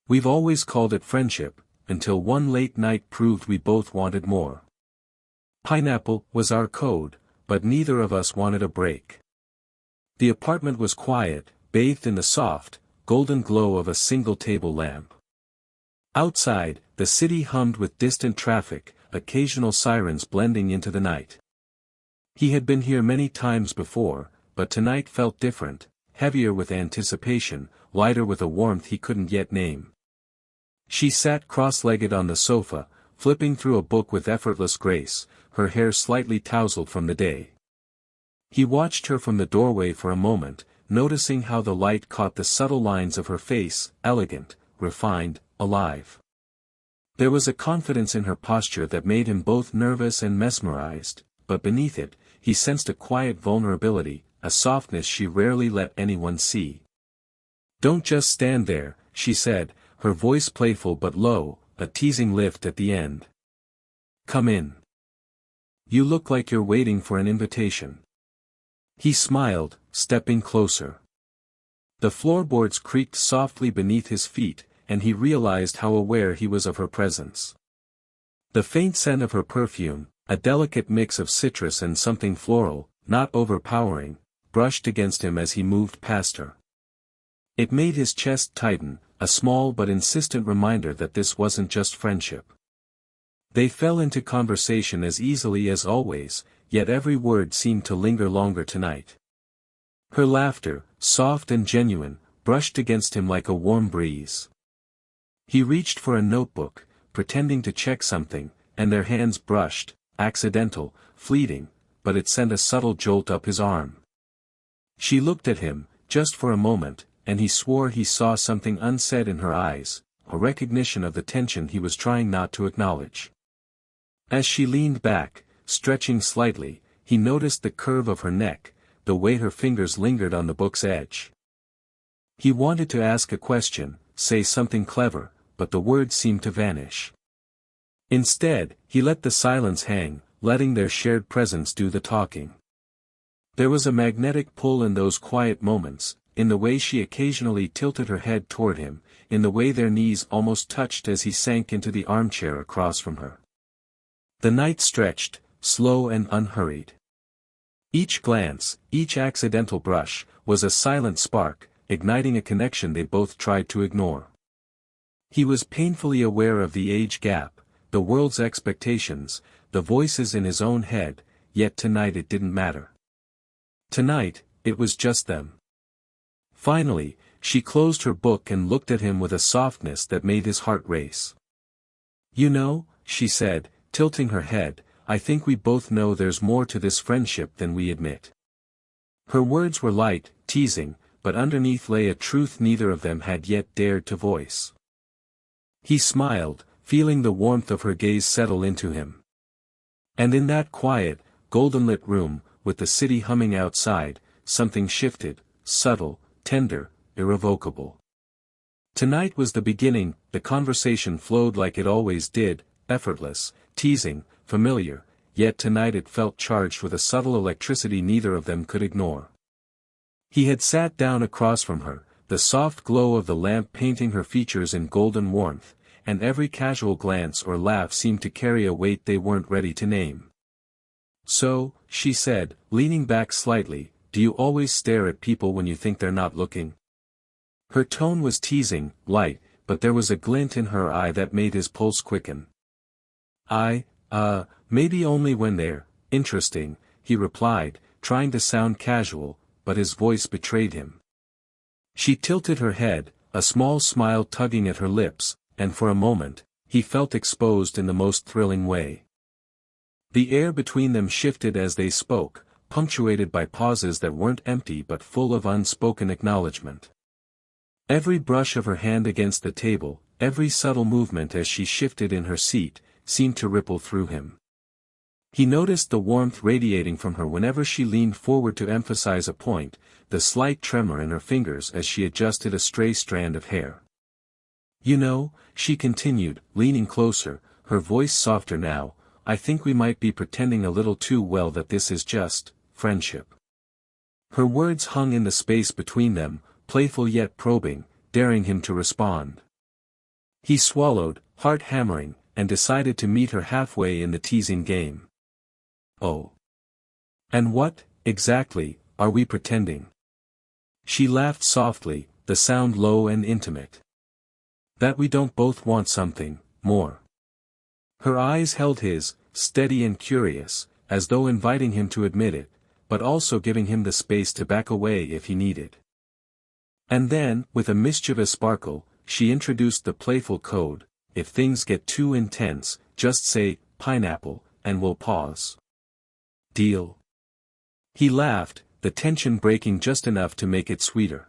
We've always called it friendship, until one late night proved we both wanted more. Pineapple was our code, but neither of us wanted a break. The apartment was quiet, bathed in the soft, golden glow of a single table lamp. Outside, the city hummed with distant traffic, occasional sirens blending into the night. He had been here many times before, but tonight felt different, heavier with anticipation, lighter with a warmth he couldn't yet name. She sat cross-legged on the sofa, flipping through a book with effortless grace, her hair slightly tousled from the day. He watched her from the doorway for a moment, noticing how the light caught the subtle lines of her face, elegant, refined, alive. There was a confidence in her posture that made him both nervous and mesmerized, but beneath it, he sensed a quiet vulnerability, a softness she rarely let anyone see. "Don't just stand there," she said, her voice playful but low, a teasing lift at the end. "Come in. You look like you're waiting for an invitation." He smiled, stepping closer. The floorboards creaked softly beneath his feet, and he realized how aware he was of her presence. The faint scent of her perfume, a delicate mix of citrus and something floral, not overpowering, brushed against him as he moved past her. It made his chest tighten, a small but insistent reminder that this wasn't just friendship. They fell into conversation as easily as always, yet every word seemed to linger longer tonight. Her laughter, soft and genuine, brushed against him like a warm breeze. He reached for a notebook, pretending to check something, and their hands brushed, accidental, fleeting, but it sent a subtle jolt up his arm. She looked at him, just for a moment, and he swore he saw something unsaid in her eyes, a recognition of the tension he was trying not to acknowledge. As she leaned back, stretching slightly, he noticed the curve of her neck, the way her fingers lingered on the book's edge. He wanted to ask a question, say something clever, but the words seemed to vanish. Instead, he let the silence hang, letting their shared presence do the talking. There was a magnetic pull in those quiet moments, in the way she occasionally tilted her head toward him, in the way their knees almost touched as he sank into the armchair across from her. The night stretched, slow and unhurried. Each glance, each accidental brush, was a silent spark, igniting a connection they both tried to ignore. He was painfully aware of the age gap, the world's expectations, the voices in his own head, yet tonight it didn't matter. Tonight, it was just them. Finally, she closed her book and looked at him with a softness that made his heart race. "You know," she said, tilting her head, "I think we both know there's more to this friendship than we admit." Her words were light, teasing, but underneath lay a truth neither of them had yet dared to voice. He smiled, feeling the warmth of her gaze settle into him. And in that quiet, golden-lit room, with the city humming outside, something shifted, subtle, tender, irrevocable. Tonight was the beginning. The conversation flowed like it always did, effortless, teasing, familiar, yet tonight it felt charged with a subtle electricity neither of them could ignore. He had sat down across from her, the soft glow of the lamp painting her features in golden warmth, and every casual glance or laugh seemed to carry a weight they weren't ready to name. "So," she said, leaning back slightly, "do you always stare at people when you think they're not looking?" Her tone was teasing, light, but there was a glint in her eye that made his pulse quicken. Maybe only when they're interesting," he replied, trying to sound casual, but his voice betrayed him. She tilted her head, a small smile tugging at her lips, and for a moment, he felt exposed in the most thrilling way. The air between them shifted as they spoke, punctuated by pauses that weren't empty but full of unspoken acknowledgement. Every brush of her hand against the table, every subtle movement as she shifted in her seat, seemed to ripple through him. He noticed the warmth radiating from her whenever she leaned forward to emphasize a point, the slight tremor in her fingers as she adjusted a stray strand of hair. "You know," she continued, leaning closer, her voice softer now, "I think we might be pretending a little too well that this is just friendship." Her words hung in the space between them, playful yet probing, daring him to respond. He swallowed, heart hammering, and decided to meet her halfway in the teasing game. Oh. And what, exactly, are we pretending? She laughed softly, the sound low and intimate. That we don't both want something more. Her eyes held his, steady and curious, as though inviting him to admit it, but also giving him the space to back away if he needed. And then, with a mischievous sparkle, she introduced the playful code: if things get too intense, just say, pineapple, and we'll pause. Deal? He laughed, the tension breaking just enough to make it sweeter.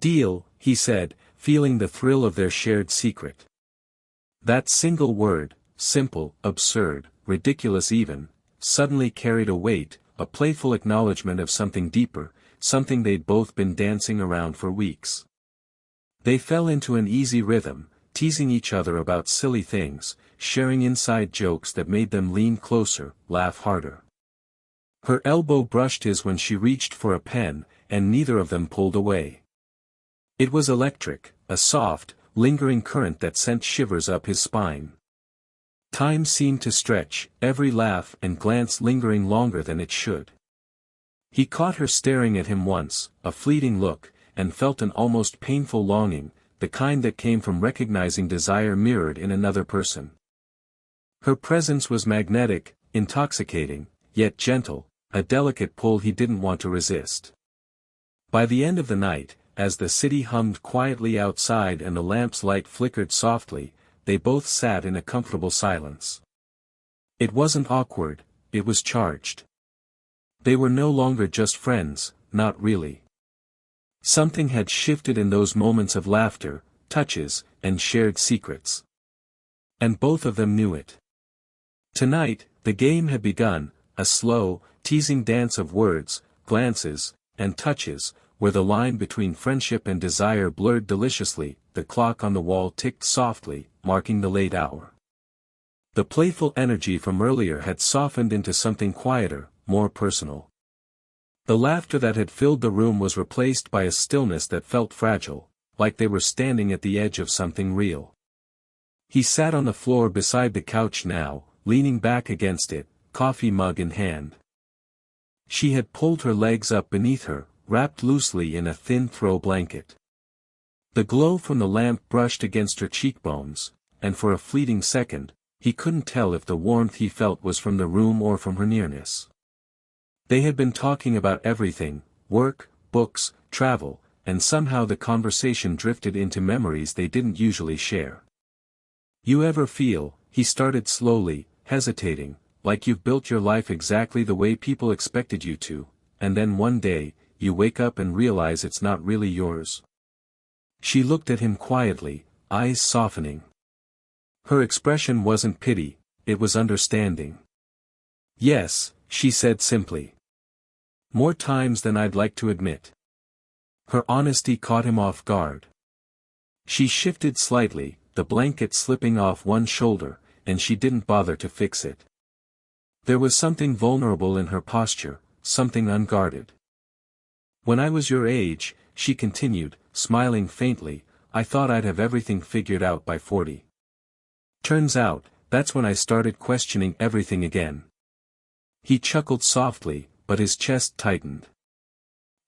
Deal, he said, feeling the thrill of their shared secret. That single word, simple, absurd, ridiculous even, suddenly carried a weight, a playful acknowledgement of something deeper, something they'd both been dancing around for weeks. They fell into an easy rhythm, teasing each other about silly things, sharing inside jokes that made them lean closer, laugh harder. Her elbow brushed his when she reached for a pen, and neither of them pulled away. It was electric, a soft, lingering current that sent shivers up his spine. Time seemed to stretch, every laugh and glance lingering longer than it should. He caught her staring at him once, a fleeting look, and felt an almost painful longing, the kind that came from recognizing desire mirrored in another person. Her presence was magnetic, intoxicating, yet gentle, a delicate pull he didn't want to resist. By the end of the night, as the city hummed quietly outside and the lamp's light flickered softly, they both sat in a comfortable silence. It wasn't awkward, it was charged. They were no longer just friends, not really. Something had shifted in those moments of laughter, touches, and shared secrets. And both of them knew it. Tonight, the game had begun, a slow, teasing dance of words, glances, and touches, where the line between friendship and desire blurred deliciously. The clock on the wall ticked softly, marking the late hour. The playful energy from earlier had softened into something quieter, more personal. The laughter that had filled the room was replaced by a stillness that felt fragile, like they were standing at the edge of something real. He sat on the floor beside the couch now, leaning back against it, coffee mug in hand. She had pulled her legs up beneath her, wrapped loosely in a thin throw blanket. The glow from the lamp brushed against her cheekbones, and for a fleeting second, he couldn't tell if the warmth he felt was from the room or from her nearness. They had been talking about everything, work, books, travel, and somehow the conversation drifted into memories they didn't usually share. You ever feel, he started slowly, hesitating, like you've built your life exactly the way people expected you to, and then one day, you wake up and realize it's not really yours? She looked at him quietly, eyes softening. Her expression wasn't pity, it was understanding. Yes, she said simply. More times than I'd like to admit. Her honesty caught him off guard. She shifted slightly, the blanket slipping off one shoulder, and she didn't bother to fix it. There was something vulnerable in her posture, something unguarded. When I was your age, she continued, smiling faintly, I thought I'd have everything figured out by 40. Turns out, that's when I started questioning everything again. He chuckled softly, but his chest tightened.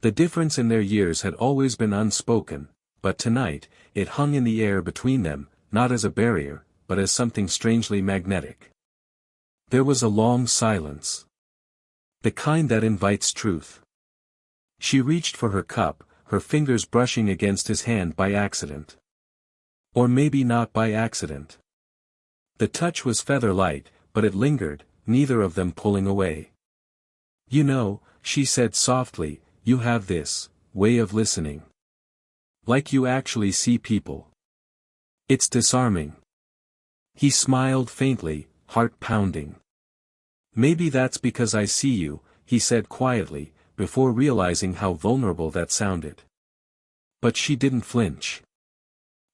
The difference in their years had always been unspoken, but tonight, it hung in the air between them, not as a barrier, but as something strangely magnetic. There was a long silence. The kind that invites truth. She reached for her cup, her fingers brushing against his hand by accident. Or maybe not by accident. The touch was feather-light, but it lingered, neither of them pulling away. You know, she said softly, you have this way of listening. Like you actually see people. It's disarming. He smiled faintly, heart pounding. Maybe that's because I see you, he said quietly, before realizing how vulnerable that sounded. But she didn't flinch.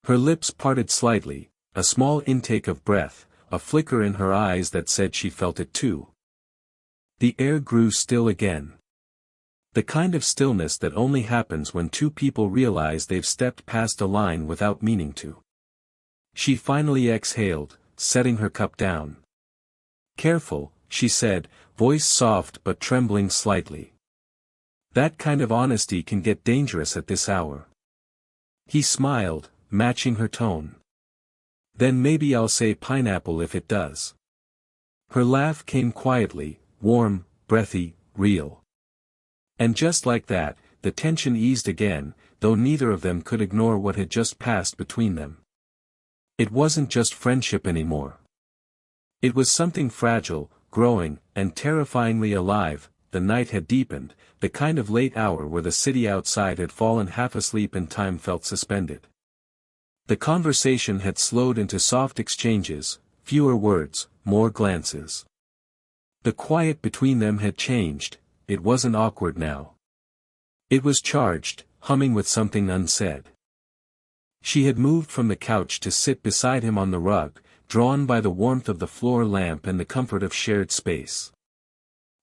Her lips parted slightly, a small intake of breath, a flicker in her eyes that said she felt it too. The air grew still again. The kind of stillness that only happens when two people realize they've stepped past a line without meaning to. She finally exhaled, setting her cup down. "Careful," she said, voice soft but trembling slightly. "That kind of honesty can get dangerous at this hour." He smiled, matching her tone. "Then maybe I'll say pineapple if it does." Her laugh came quietly, warm, breathy, real. And just like that, the tension eased again, though neither of them could ignore what had just passed between them. It wasn't just friendship anymore. It was something fragile, growing, and terrifyingly alive. The night had deepened, the kind of late hour where the city outside had fallen half asleep and time felt suspended. The conversation had slowed into soft exchanges, fewer words, more glances. The quiet between them had changed, it wasn't awkward now. It was charged, humming with something unsaid. She had moved from the couch to sit beside him on the rug, drawn by the warmth of the floor lamp and the comfort of shared space.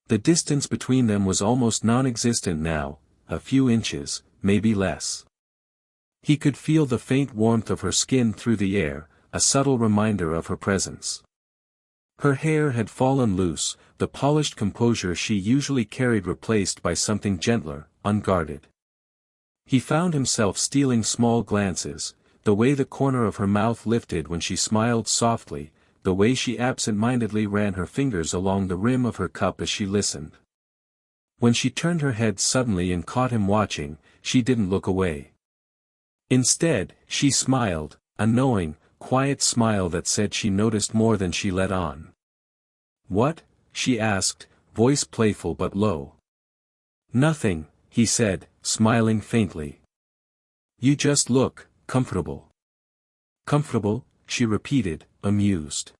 The distance between them was almost non-existent now, a few inches, maybe less. He could feel the faint warmth of her skin through the air, a subtle reminder of her presence. Her hair had fallen loose, the polished composure she usually carried replaced by something gentler, unguarded. He found himself stealing small glances, the way the corner of her mouth lifted when she smiled softly, the way she absent-mindedly ran her fingers along the rim of her cup as she listened. When she turned her head suddenly and caught him watching, she didn't look away. Instead, she smiled, a knowing, quiet smile that said she noticed more than she let on. "What?" she asked, voice playful but low. "Nothing," he said, smiling faintly. "You just look comfortable." "Comfortable?" she repeated, amused.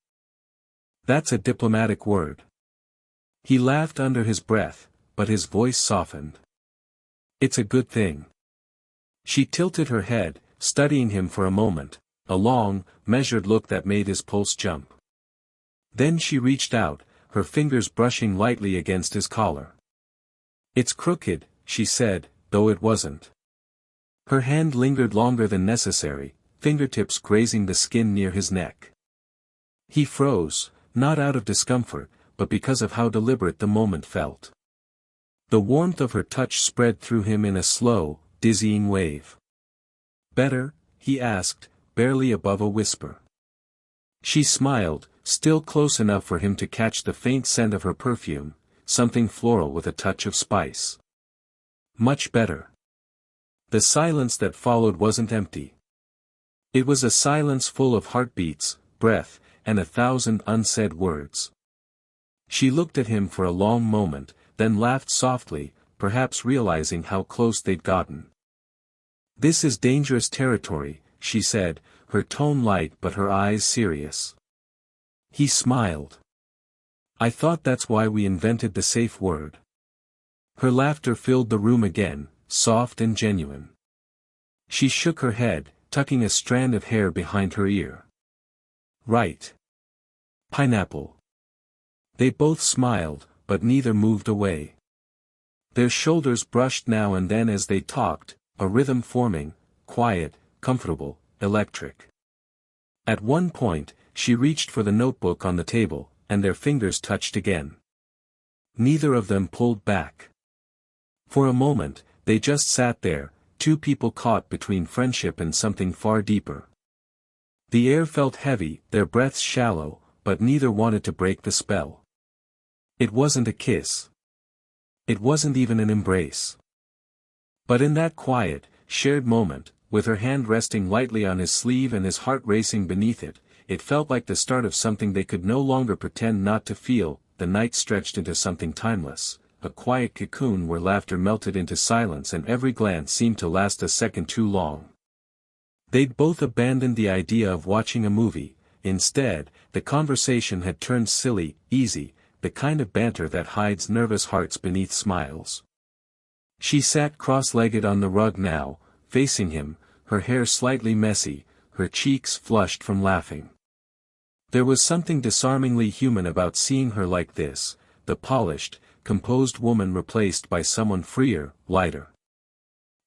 "That's a diplomatic word." He laughed under his breath, but his voice softened. "It's a good thing." She tilted her head, studying him for a moment, a long, measured look that made his pulse jump. Then she reached out, her fingers brushing lightly against his collar. "It's crooked," she said, though it wasn't. Her hand lingered longer than necessary, fingertips grazing the skin near his neck. He froze, not out of discomfort, but because of how deliberate the moment felt. The warmth of her touch spread through him in a slow, dizzying wave. "Better?" he asked, barely above a whisper. She smiled, still close enough for him to catch the faint scent of her perfume, something floral with a touch of spice. "Much better." The silence that followed wasn't empty. It was a silence full of heartbeats, breath, and 1,000 unsaid words. She looked at him for a long moment, then laughed softly, perhaps realizing how close they'd gotten. "This is dangerous territory," she said, her tone light but her eyes serious. He smiled. "I thought that's why we invented the safe word." Her laughter filled the room again, soft and genuine. She shook her head, tucking a strand of hair behind her ear. "Right. Pineapple." They both smiled, but neither moved away. Their shoulders brushed now and then as they talked, a rhythm forming, quiet, comfortable, electric. At one point, she reached for the notebook on the table, and their fingers touched again. Neither of them pulled back. For a moment, they just sat there, two people caught between friendship and something far deeper. The air felt heavy, their breaths shallow, but neither wanted to break the spell. It wasn't a kiss. It wasn't even an embrace. But in that quiet, shared moment, with her hand resting lightly on his sleeve and his heart racing beneath it, it felt like the start of something they could no longer pretend not to feel. The night stretched into something timeless, a quiet cocoon where laughter melted into silence and every glance seemed to last a second too long. They'd both abandoned the idea of watching a movie. Instead, the conversation had turned silly, easy, the kind of banter that hides nervous hearts beneath smiles. She sat cross-legged on the rug now, facing him, her hair slightly messy, her cheeks flushed from laughing. There was something disarmingly human about seeing her like this, the polished, composed woman replaced by someone freer, lighter.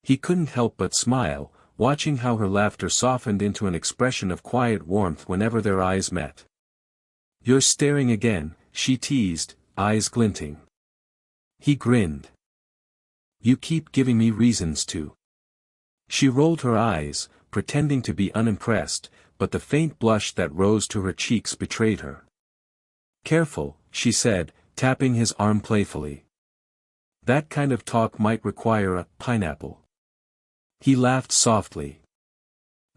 He couldn't help but smile, watching how her laughter softened into an expression of quiet warmth whenever their eyes met. "You're staring again," she teased, eyes glinting. He grinned. "You keep giving me reasons to." She rolled her eyes, pretending to be unimpressed, but the faint blush that rose to her cheeks betrayed her. "Careful," she said, tapping his arm playfully. "That kind of talk might require a pineapple." He laughed softly.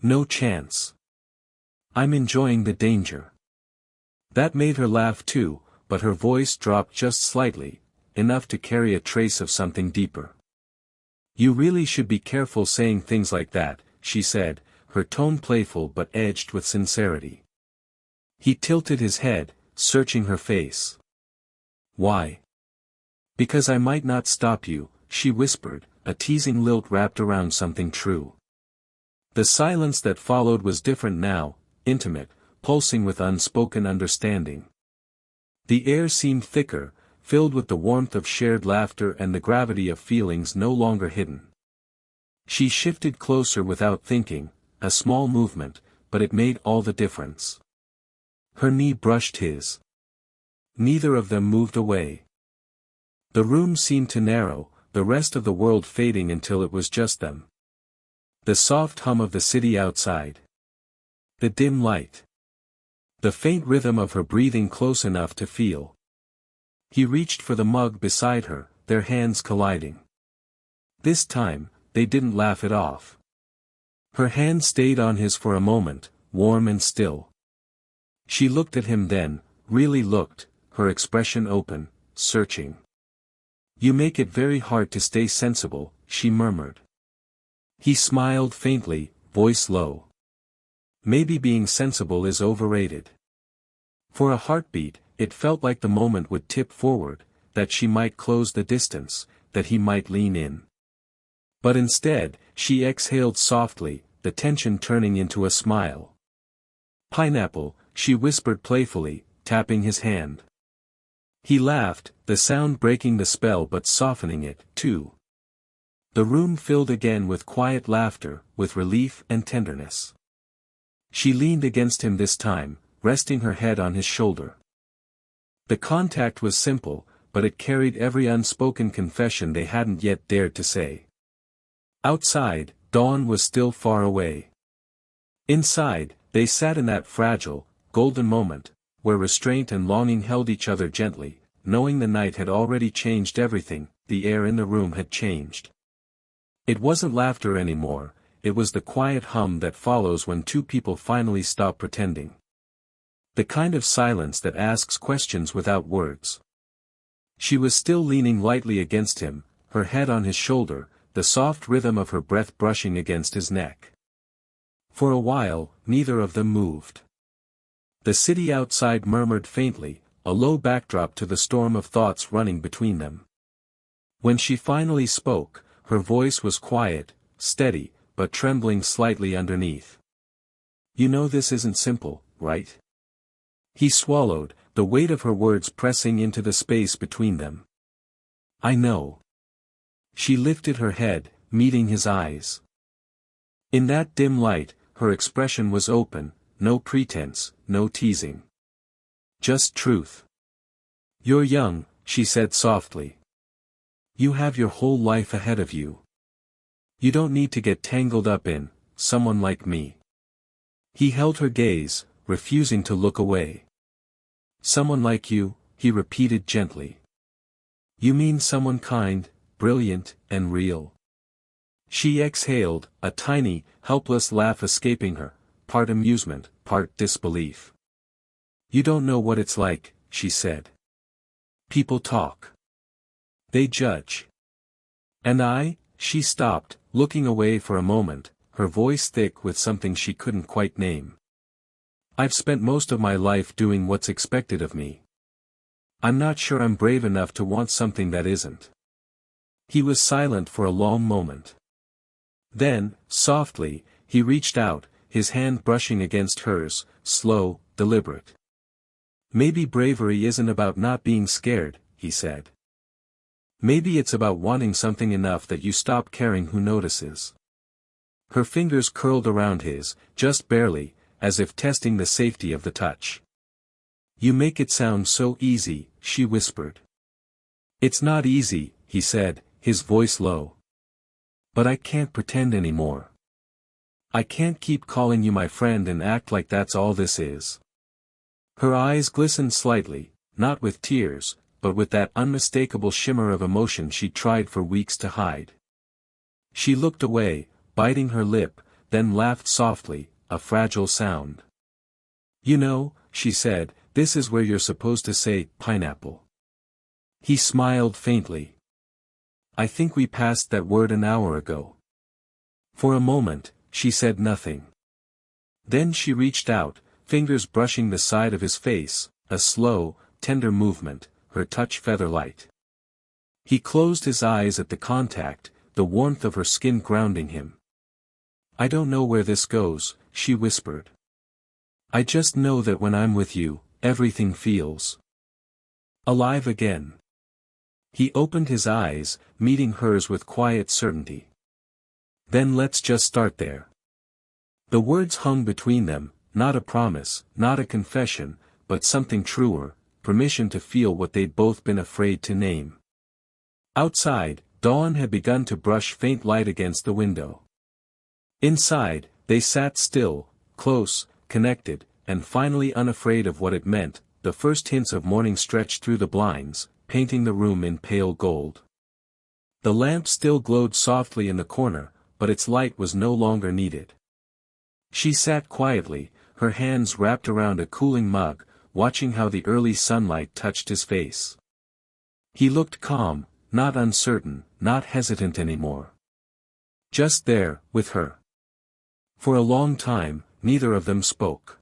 "No chance. I'm enjoying the danger." That made her laugh too, but her voice dropped just slightly, enough to carry a trace of something deeper. "You really should be careful saying things like that," she said, her tone playful but edged with sincerity. He tilted his head, searching her face. "Why?" "Because I might not stop you," she whispered, a teasing lilt wrapped around something true. The silence that followed was different now, intimate, pulsing with unspoken understanding. The air seemed thicker, filled with the warmth of shared laughter and the gravity of feelings no longer hidden. She shifted closer without thinking, a small movement, but it made all the difference. Her knee brushed his. Neither of them moved away. The room seemed to narrow, the rest of the world fading until it was just them. The soft hum of the city outside. The dim light. The faint rhythm of her breathing close enough to feel. He reached for the mug beside her, their hands colliding. This time, they didn't laugh it off. Her hand stayed on his for a moment, warm and still. She looked at him then, really looked, her expression open, searching. "You make it very hard to stay sensible," she murmured. He smiled faintly, voice low. "Maybe being sensible is overrated." For a heartbeat, it felt like the moment would tip forward, that she might close the distance, that he might lean in. But instead, she exhaled softly, the tension turning into a smile. "Pineapple," she whispered playfully, tapping his hand. He laughed, the sound breaking the spell but softening it, too. The room filled again with quiet laughter, with relief and tenderness. She leaned against him this time, resting her head on his shoulder. The contact was simple, but it carried every unspoken confession they hadn't yet dared to say. Outside, dawn was still far away. Inside, they sat in that fragile, golden moment, where restraint and longing held each other gently, knowing the night had already changed everything, the air in the room had changed. It wasn't laughter anymore, it was the quiet hum that follows when two people finally stop pretending. The kind of silence that asks questions without words. She was still leaning lightly against him, her head on his shoulder, the soft rhythm of her breath brushing against his neck. For a while, neither of them moved. The city outside murmured faintly, a low backdrop to the storm of thoughts running between them. When she finally spoke, her voice was quiet, steady, but trembling slightly underneath. "You know this isn't simple, right?" He swallowed, the weight of her words pressing into the space between them. "I know." She lifted her head, meeting his eyes. In that dim light, her expression was open, no pretense, no teasing. Just truth. "You're young," she said softly. "You have your whole life ahead of you. You don't need to get tangled up in someone like me." He held her gaze, refusing to look away. "Someone like you," he repeated gently. "You mean someone kind, brilliant, and real?" She exhaled, a tiny, helpless laugh escaping her, part amusement, part disbelief. "You don't know what it's like," she said. "People talk. They judge. And she stopped, looking away for a moment, her voice thick with something she couldn't quite name. "I've spent most of my life doing what's expected of me. I'm not sure I'm brave enough to want something that isn't." He was silent for a long moment. Then, softly, he reached out, his hand brushing against hers, slow, deliberate. "Maybe bravery isn't about not being scared," he said. "Maybe it's about wanting something enough that you stop caring who notices." Her fingers curled around his, just barely, as if testing the safety of the touch. "You make it sound so easy," she whispered. "It's not easy," he said, his voice low. "But I can't pretend anymore. I can't keep calling you my friend and act like that's all this is." Her eyes glistened slightly, not with tears, but with that unmistakable shimmer of emotion she tried for weeks to hide. She looked away, biting her lip, then laughed softly, a fragile sound. "You know," she said, "this is where you're supposed to say, pineapple." He smiled faintly. "I think we passed that word an hour ago." For a moment, she said nothing. Then she reached out, fingers brushing the side of his face, a slow, tender movement, her touch feather-light. He closed his eyes at the contact, the warmth of her skin grounding him. "I don't know where this goes," she whispered. "I just know that when I'm with you, everything feels alive again." He opened his eyes, meeting hers with quiet certainty. "Then let's just start there." The words hung between them, not a promise, not a confession, but something truer, permission to feel what they'd both been afraid to name. Outside, dawn had begun to brush faint light against the window. Inside, they sat still, close, connected, and finally unafraid of what it meant. The first hints of morning stretched through the blinds, painting the room in pale gold. The lamp still glowed softly in the corner, but its light was no longer needed. She sat quietly, her hands wrapped around a cooling mug, watching how the early sunlight touched his face. He looked calm, not uncertain, not hesitant anymore. Just there, with her. For a long time, neither of them spoke.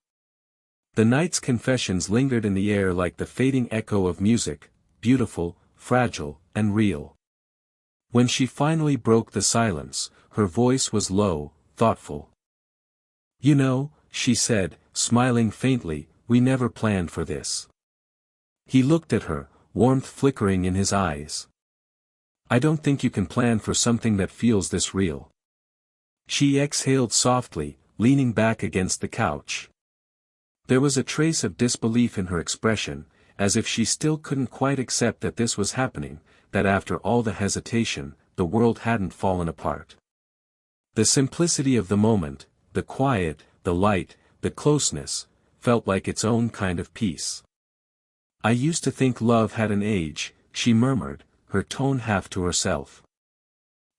The night's confessions lingered in the air like the fading echo of music, beautiful, fragile, and real. When she finally broke the silence, her voice was low, thoughtful. "You know," she said, smiling faintly, "we never planned for this." He looked at her, warmth flickering in his eyes. "I don't think you can plan for something that feels this real." She exhaled softly, leaning back against the couch. There was a trace of disbelief in her expression, as if she still couldn't quite accept that this was happening, that after all the hesitation, the world hadn't fallen apart. The simplicity of the moment, the quiet, the light, the closeness, felt like its own kind of peace. "I used to think love had an age," she murmured, her tone half to herself.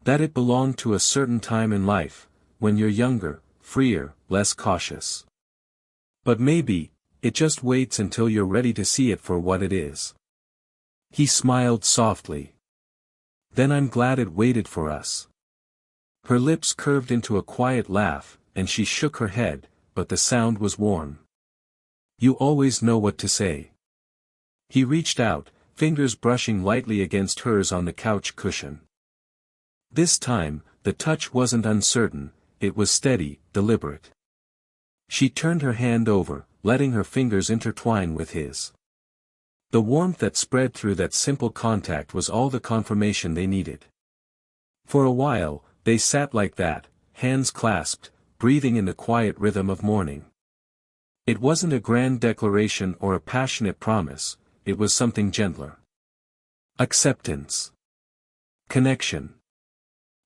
"That it belonged to a certain time in life, when you're younger, freer, less cautious. But maybe, it just waits until you're ready to see it for what it is." He smiled softly. "Then I'm glad it waited for us." Her lips curved into a quiet laugh, and she shook her head, but the sound was warm. "You always know what to say." He reached out, fingers brushing lightly against hers on the couch cushion. This time, the touch wasn't uncertain, it was steady, deliberate. She turned her hand over, letting her fingers intertwine with his. The warmth that spread through that simple contact was all the confirmation they needed. For a while, they sat like that, hands clasped, breathing in the quiet rhythm of morning. It wasn't a grand declaration or a passionate promise, it was something gentler. Acceptance. Connection.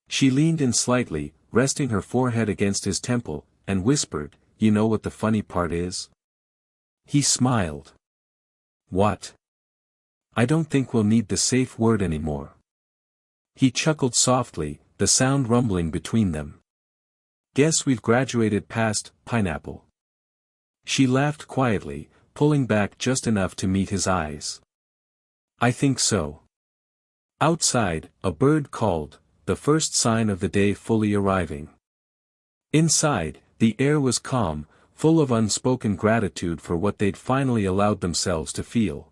She leaned in slightly, resting her forehead against his temple, and whispered, "You know what the funny part is?" He smiled. "What?" "I don't think we'll need the safe word anymore." He chuckled softly, the sound rumbling between them. "Guess we've graduated past pineapple." She laughed quietly, pulling back just enough to meet his eyes. "I think so." Outside, a bird called, the first sign of the day fully arriving. Inside, the air was calm, full of unspoken gratitude for what they'd finally allowed themselves to feel.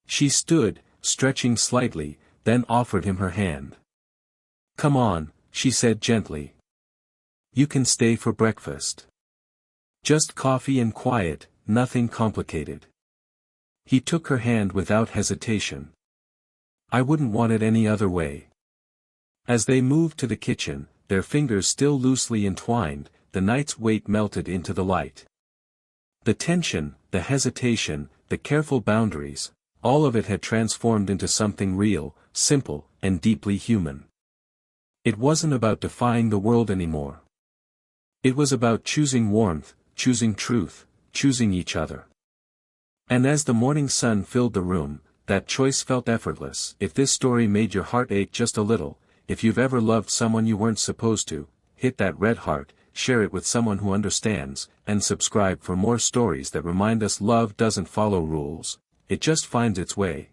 She stood, stretching slightly, then offered him her hand. "Come on," she said gently. "You can stay for breakfast. Just coffee and quiet, nothing complicated." He took her hand without hesitation. "I wouldn't want it any other way." As they moved to the kitchen, their fingers still loosely entwined, the night's weight melted into the light. The tension, the hesitation, the careful boundaries, all of it had transformed into something real, simple, and deeply human. It wasn't about defying the world anymore. It was about choosing warmth, choosing truth, choosing each other. And as the morning sun filled the room, that choice felt effortless. If this story made your heart ache just a little, if you've ever loved someone you weren't supposed to, hit that red heart, share it with someone who understands, and subscribe for more stories that remind us love doesn't follow rules, it just finds its way.